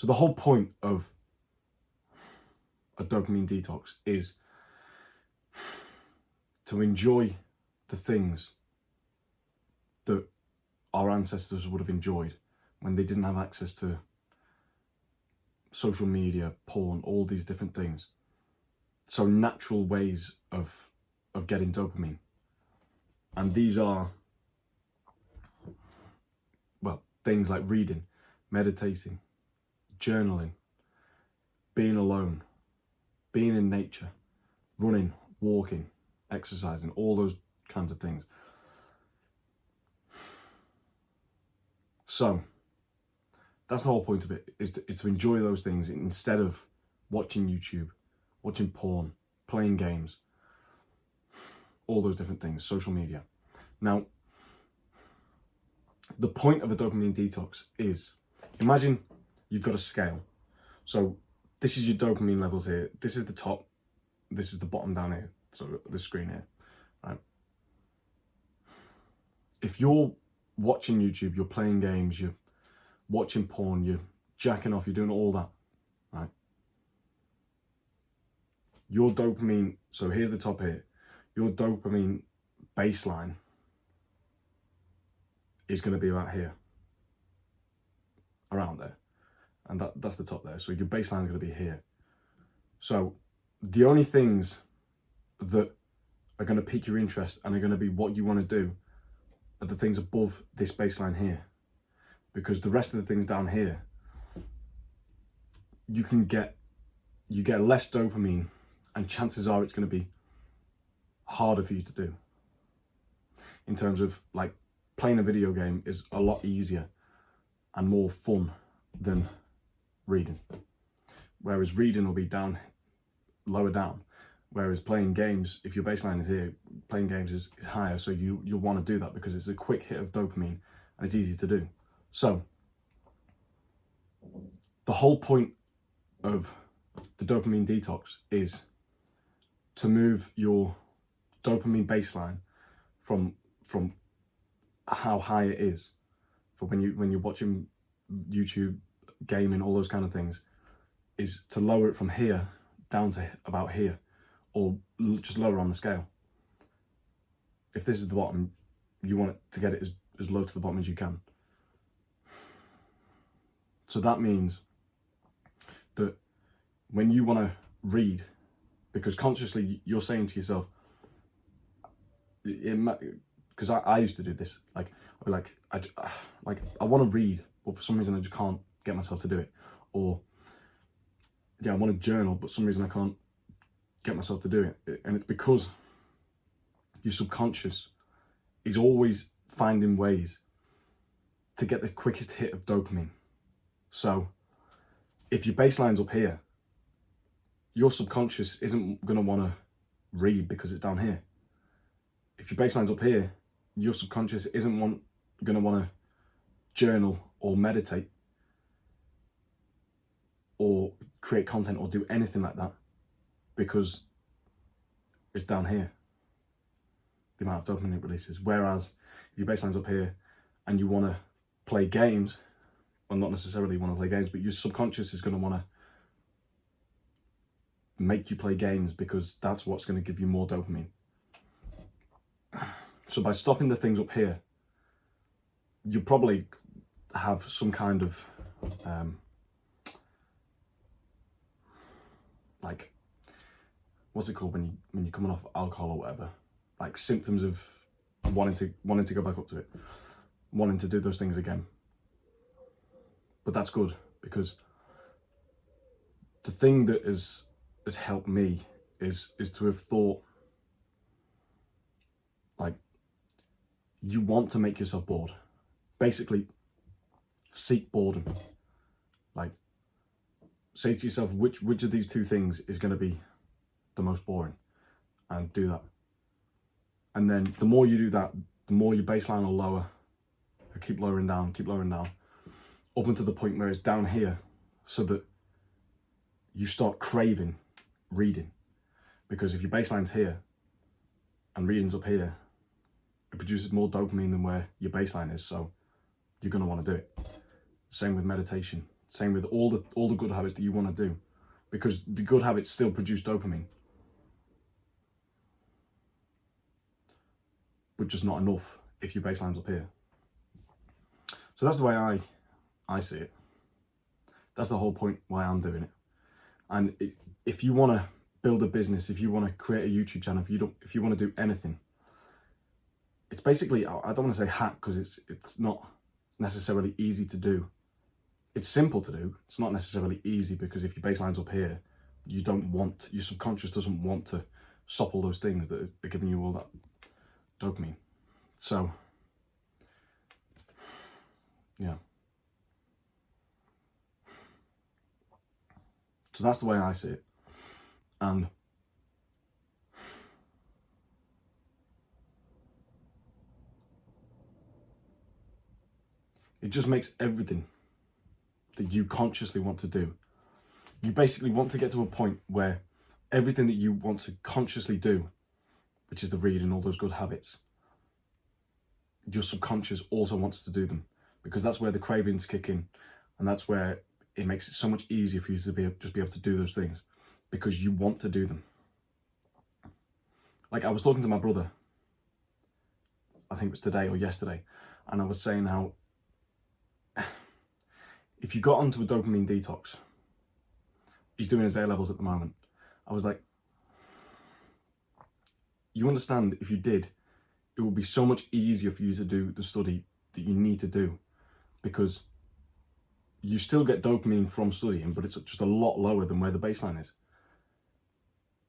So the whole point of a dopamine detox is to enjoy the things that our ancestors would have enjoyed when they didn't have access to social media, porn, all these different things. So natural ways of getting dopamine. And these are, well, things like reading, meditating, journaling, being alone, being in nature, running, walking, exercising, all those kinds of things. So that's the whole point of it, is to enjoy those things instead of watching YouTube, watching porn, playing games, all those different things, social media. Now, the point of a dopamine detox is, imagine you've got a scale. So this is your dopamine levels here. This is the top. This is the bottom down here. So the screen here, right? If you're watching YouTube, you're playing games, you're watching porn, you're jacking off, you're doing all that, right? Your dopamine, so here's the top here, your dopamine baseline is going to be about here, around there. And that's the top there. So your baseline is going to be here. So the only things that are going to pique your interest and are going to be what you want to do are the things above this baseline here. Because the rest of the things down here, you get less dopamine, and chances are it's going to be harder for you to do. In terms of, like, playing a video game is a lot easier and more fun than reading. Whereas reading will be lower down. Whereas playing games, if your baseline is here, playing games is higher. So you'll want to do that because it's a quick hit of dopamine and it's easy to do. So the whole point of the dopamine detox is to move your dopamine baseline from how high it is for when you're watching YouTube, gaming, all those kind of things, is to lower it from here down to about here, or just lower on the scale. If this is the bottom, you want it to get it as low to the bottom as you can. So that means that when you want to read, because consciously you're saying to yourself, because I used to do this, like I'd be like, I want to read, but for some reason I just can't get myself to do it. Or yeah, I want to journal, but for some reason I can't get myself to do it. And it's because your subconscious is always finding ways to get the quickest hit of dopamine. So if your baseline's up here, your subconscious isn't going to want to read because it's down here. If your baseline's up here, your subconscious isn't going to want to journal or meditate or create content or do anything like that because it's down here, the amount of dopamine it releases. Whereas if your baseline's up here and you want to play games, well, not necessarily want to play games, but your subconscious is going to want to make you play games because that's what's going to give you more dopamine. So by stopping the things up here, you'll probably have some kind of like, what's it called when you're coming off alcohol or whatever, like symptoms of wanting to go back up to it, wanting to do those things again. But that's good, because the thing that has helped me is to have thought, like, you want to make yourself bored. Basically, seek boredom. Like, say to yourself, which of these two things is going to be the most boring, and do that. And then the more you do that, the more your baseline will lower, keep lowering down, up until the point where it's down here, so that you start craving reading. Because if your baseline's here and reading's up here, it produces more dopamine than where your baseline is, so you're going to want to do it. Same with meditation, Same with all the good habits that you want to do, because the good habits still produce dopamine, but just not enough if your baseline's up here. So that's the way I see it. That's the whole point why I'm doing it. And if you want to build a business, if you want to create a YouTube channel, if you want to do anything, it's basically, I don't want to say hack, because it's not necessarily easy to do. It's simple to do. It's not necessarily easy, because if your baseline's up here, your subconscious doesn't want to stop all those things that are giving you all that dopamine. So, yeah. So that's the way I see it. And it just makes everything that you consciously want to do. You basically want to get to a point where everything that you want to consciously do, which is the read and all those good habits, your subconscious also wants to do them, because that's where the cravings kick in, and that's where it makes it so much easier for you to be able to do those things, because you want to do them. Like, I was talking to my brother, I think it was today or yesterday, and I was saying how if you got onto a dopamine detox, he's doing his A-levels at the moment. I was like, you understand, if you did, it would be so much easier for you to do the study that you need to do, because you still get dopamine from studying, but it's just a lot lower than where the baseline is.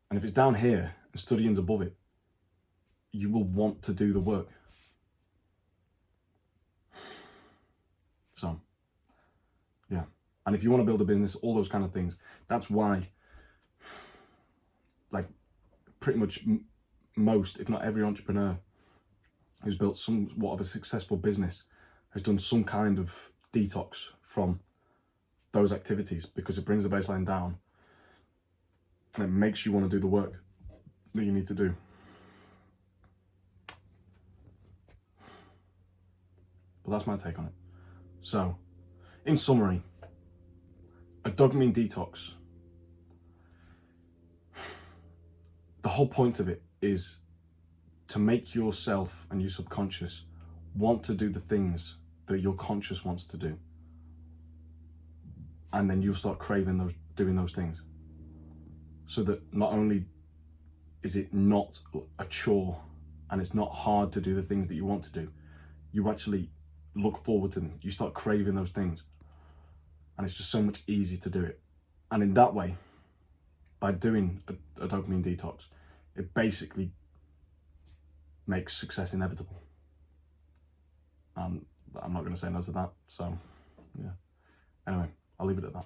And if it's down here and studying's above it, you will want to do the work. So, yeah. And if you want to build a business, all those kind of things, that's why, like, pretty much most, if not every entrepreneur who's built somewhat of a successful business has done some kind of detox from those activities, because it brings the baseline down and it makes you want to do the work that you need to do. But that's my take on it. So, in summary, a dopamine detox, the whole point of it is to make yourself and your subconscious want to do the things that your conscious wants to do. And then you'll start craving doing those things. So that not only is it not a chore and it's not hard to do the things that you want to do, you actually look forward to them. You start craving those things. And it's just so much easier to do it. And in that way, by doing a dopamine detox, it basically makes success inevitable. And I'm not going to say no to that. So, yeah. Anyway, I'll leave it at that.